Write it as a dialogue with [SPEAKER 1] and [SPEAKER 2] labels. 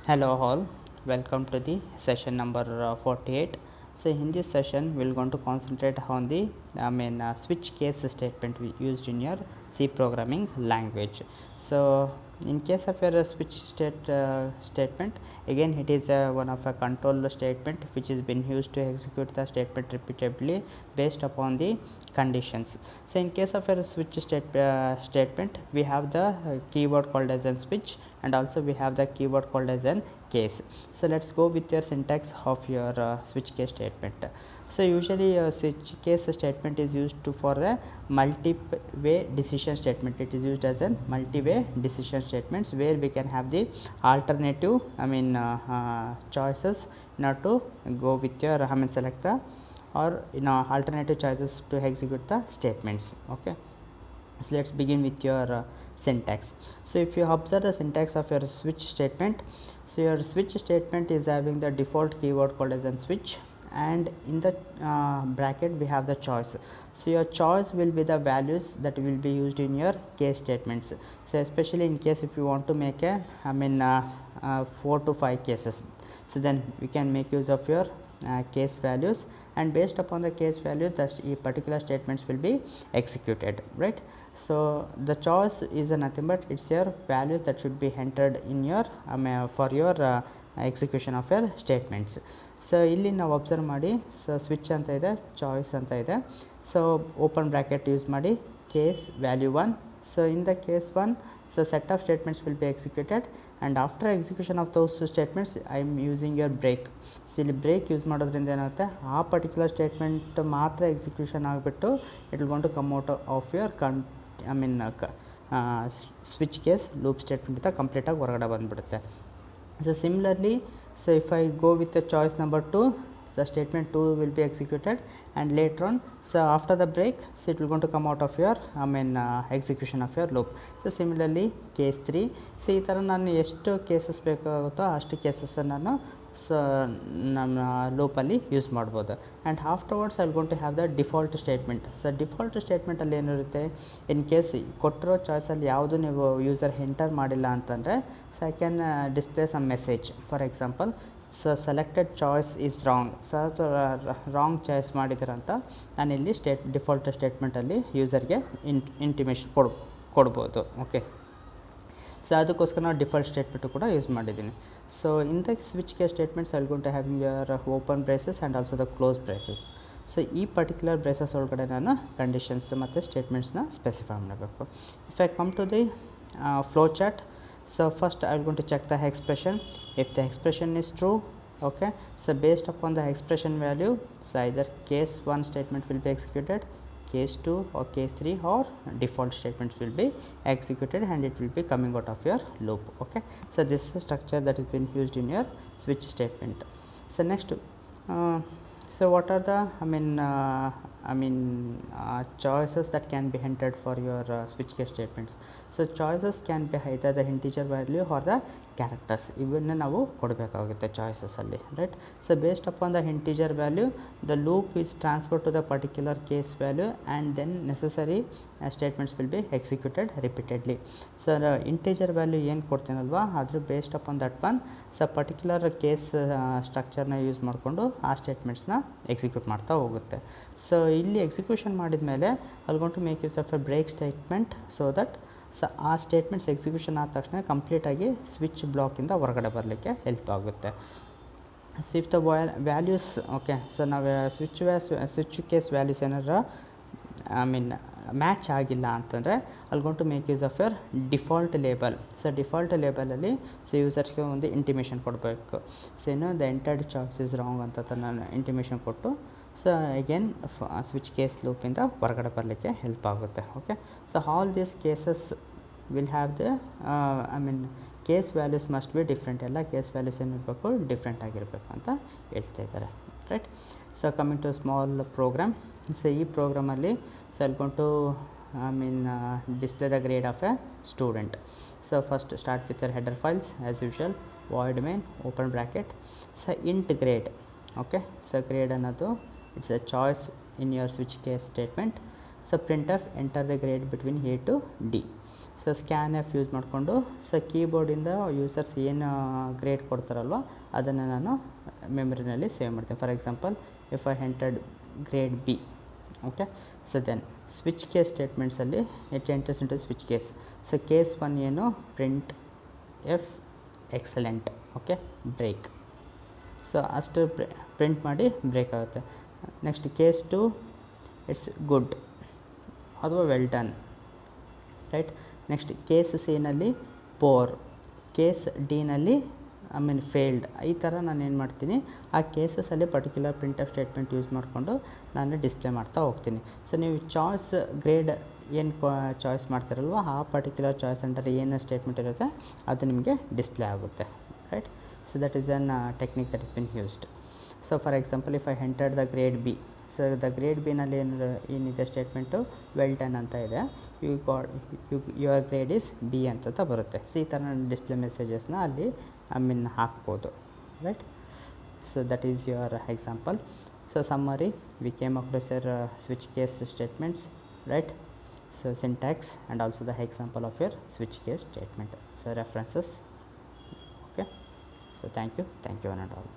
[SPEAKER 1] Hello all, welcome to the session number 48. So in this session we are going to concentrate on the switch case statement we used in your C programming language. So in case of your statement, again it is one of a control statement which is been used to execute the statement repeatedly based upon the conditions. So in case of a switch statement, we have the keyword called as a switch, and also we have the keyword called as an case. So let's go with your syntax of your switch case statement. So usually switch case statement is used for a multi-way decision statement. It is used as a multi-way decision statements where we can have the alternative choices not to go with your select the or alternative choices to execute the statements. Okay, so let's begin with your syntax. So if you observe the syntax of your switch statement, so your switch statement is having the default keyword called as a switch, and in the bracket we have the choice. So your choice will be the values that will be used in your case statements. So especially in case if you want to make a 4 to 5 cases, so then we can make use of your case values, and based upon the case value the particular statements will be executed, right? So the choice is nothing but it's your values that should be entered in your for your execution of your statements. So ಇಲ್ಲಿ ನಾವು observe ಮಾಡಿ, so switch ಅಂತ ಇದೆ, choice ಅಂತ ಇದೆ. So open bracket use ಮಾಡಿ case value 1. So in the case 1, so set of statements will be executed, and after execution of those statements I am using your break. So ಇಲ್ಲಿ break use ಮಾಡೋದ್ರಿಂದ ಏನಾಗುತ್ತೆ, ಆ particular statement ಮಾತ್ರ execution ಆಗಿಬಿಟ್ಟು it will going to come out of your switch case loop statement ಇಂದ ಕಂಪ್ಲೀಟಾಗಿ ಹೊರಗಡೆ ಬಂದುಬಿಡುತ್ತೆ. So similarly, so if I go with the choice number 2, the statement 2 will be executed, and later on, so after the break, so it will going to come out of your execution of your loop. So similarly case 3, so ಈ ಥರ ನಾನು ಎಷ್ಟು cases ಬೇಕಾಗುತ್ತೋ ಅಷ್ಟು ಕೇಸಸ್ಸನ್ನು ನಾನು so ನಮ್ಮ ಲೂಪಲ್ಲಿ use ಮಾಡ್ಬೋದು. And afterwards I will going to have the default statement. So default ಸ್ಟೇಟ್ಮೆಂಟಲ್ಲಿ ಏನಿರುತ್ತೆ, ಇನ್ ಕೇಸ್ ಕೊಟ್ಟಿರೋ ಚಾಯ್ಸಲ್ಲಿ ಯಾವುದು ನೀವು ಯೂಸರ್ ಎಂಟರ್ ಮಾಡಿಲ್ಲ ಅಂತಂದರೆ, so I can display some message. For example, so selected choice is wrong, so wrong choice ಮಾಡಿದ್ದೀರಂತ ನಾನಿಲ್ಲಿ default ಸ್ಟೇಟ್ಮೆಂಟಲ್ಲಿ ಯೂಸರ್ಗೆ ಇಂಟಿಮೇಷನ್ ಕೊಡ್ಬೋದು. ಓಕೆ, ಸೊ ಅದಕ್ಕೋಸ್ಕರ ನಾವು ಡಿಫಾಲ್ಟ್ ಸ್ಟೇಟ್ಮೆಂಟು ಕೂಡ ಯೂಸ್ ಮಾಡಿದ್ದೀನಿ. So in the switch case statements I will going to having your open braces and also the close braces. So ಈ ಪರ್ಟಿಕ್ಯುಲರ್ ಬ್ರೇಸಸ್ ಒಳಗಡೆ ನಾನು ಕಂಡೀಷನ್ಸ್ ಮತ್ತು ಸ್ಟೇಟ್ಮೆಂಟ್ಸ್ನ ಸ್ಪೆಸಿಫೈ ಮಾಡಬೇಕು. If I come to the flow chart, so first I am going to check the expression. If the expression is true, okay, so based upon the expression value, so either case 1 statement will be executed, case 2 or case 3 or default statements will be executed, and it will be coming out of your loop. Okay, so this is the structure that has been used in your switch statement. So next, so what are the choices that can be entered for your switch case statements? So choices can be either the integer value or the characters. ಇವನ್ನ ನಾವು ಕೊಡಬೇಕಾಗುತ್ತೆ ಚಾಯ್ಸಸಲ್ಲಿ, right? So based upon the integer value the loop is transfer to the particular case value, and then necessary statements will be executed repeatedly. So integer value ಏನು ಕೊಡ್ತೀನಲ್ವಾ, ಅದ್ರ based upon that one so particular case ಸ್ಟ್ರಕ್ಚರ್ನ use ಮಾಡಿಕೊಂಡು ಆ ಸ್ಟೇಟ್ಮೆಂಟ್ಸ್ನ execute ಮಾಡ್ತಾ ಹೋಗುತ್ತೆ. So ಇಲ್ಲಿ execution ಮಾಡಿದ ಮೇಲೆ ಅಲ್ಲಿ going to make use of a break statement, so that so ಆ ಸ್ಟೇಟ್ಮೆಂಟ್ಸ್ ಎಕ್ಸಿಕ್ಯೂಷನ್ ಆದ ತಕ್ಷಣ ಕಂಪ್ಲೀಟಾಗಿ ಸ್ವಿಚ್ ಬ್ಲಾಕಿಂದ ಹೊರಗಡೆ ಬರಲಿಕ್ಕೆ ಹೆಲ್ಪ್ ಆಗುತ್ತೆ. So if the values, okay, so ನಾವು ಸ್ವಿಚ್ ಕೇಸ್ ವ್ಯಾಲ್ಯೂಸ್ ಏನಾರ ಮ್ಯಾಚ್ ಆಗಿಲ್ಲ ಅಂತಂದರೆ ಅಲ್ಲಿ going to make use of your default label. So default ಲೇಬಲಲ್ಲಿ ಸೊ ಯೂಸರ್ಸ್ಗೆ ಒಂದು ಇಂಟಿಮೇಷನ್ ಕೊಡಬೇಕು. ಸೊ ಏನು the entered choice is wrong ಅಂತ ನಾನು ಇಂಟಿಮೇಷನ್ ಕೊಟ್ಟು ಸೊ ಅಗೇನ್ ಸ್ವಿಚ್ ಕೇಸ್ ಲೂಪಿಂದ ಹೊರಗಡೆ ಬರಲಿಕ್ಕೆ ಹೆಲ್ಪ್ ಆಗುತ್ತೆ. Okay, so all these cases will have the case values must be different. ಎಲ್ಲ ಕೇಸ್ ವ್ಯಾಲ್ಯೂಸ್ ಏನಿರಬೇಕು, ಡಿಫ್ರೆಂಟ್ ಆಗಿರಬೇಕು ಅಂತ ಹೇಳ್ತಾ ಇದ್ದಾರೆ, right? So coming to small program. So ಈ ಪ್ರೋಗ್ರಾಮಲ್ಲಿ so I going to display the grade of a student. So first start with your header files as usual, void main open bracket, so int grade. Okay, so grade ಅನ್ನೋದು it's a choice in your switch case statement. So printf enter the grade between A to D. So scanf use ಮಾಡಿಕೊಂಡು so ಕೀಬೋರ್ಡಿಂದ users ಏನು grade ಕೊಡ್ತಾರಲ್ವ ಅದನ್ನು ನಾನು ಮೆಮರಿನಲ್ಲಿ save ಮಾಡ್ತೀನಿ. For example if I entered grade B, okay. So then switch case ಸ್ಟೇಟ್ಮೆಂಟ್ಸಲ್ಲಿ it enters into switch case. So case 1 ಏನು printf excellent, okay, break. So ಅಷ್ಟು ಪ್ರಿಂಟ್ ಮಾಡಿ ಬ್ರೇಕ್ ಆಗುತ್ತೆ. ನೆಕ್ಸ್ಟ್ ಕೇಸ್ 2 ಇಟ್ಸ್ ಗುಡ್ ಅಥವಾ well done, right. Next case ಸಿನಲ್ಲಿ poor, case ಡಿನಲ್ಲಿ failed. ಈ ಥರ ನಾನು ಏನು ಮಾಡ್ತೀನಿ, ಆ ಕೇಸಸಲ್ಲಿ particular printf statement use ಮಾಡಿಕೊಂಡು ನಾನು ಡಿಸ್ಪ್ಲೇ ಮಾಡ್ತಾ ಹೋಗ್ತೀನಿ. ಸೊ ನೀವು ಚಾಯ್ಸ್ ಗ್ರೇಡ್ ಏನು ಚಾಯ್ಸ್ ಮಾಡ್ತಿರಲ್ವ ಆ ಪರ್ಟಿಕ್ಯುಲರ್ ಚಾಯ್ಸ್ ಅಂಡರ್ ಏನು ಸ್ಟೇಟ್ಮೆಂಟ್ ಇರುತ್ತೆ ಅದು ನಿಮಗೆ ಡಿಸ್ಪ್ಲೇ ಆಗುತ್ತೆ, right. So that is an technique that is been used. So for example if I entered the grade B, so the grade ಬಿನಲ್ಲಿ ಏನಿದೆ ಸ್ಟೇಟ್ಮೆಂಟು ವೆಲ್ ಡನ್ ಅಂತ ಇದೆ. ಯುವರ್ ಗ್ರೇಡ್ ಈಸ್ ಬಿ ಅಂತ ಬರುತ್ತೆ. ಸೊ ಈ ಥರ display ಮೆಸೇಜಸ್ನ ಅಲ್ಲಿ ಹಾಕ್ಬೋದು, right. So that is your example. So summary, we came across your switch case statements, right. So syntax and also the example of your switch case statement. So references, okay. So thank you one and all.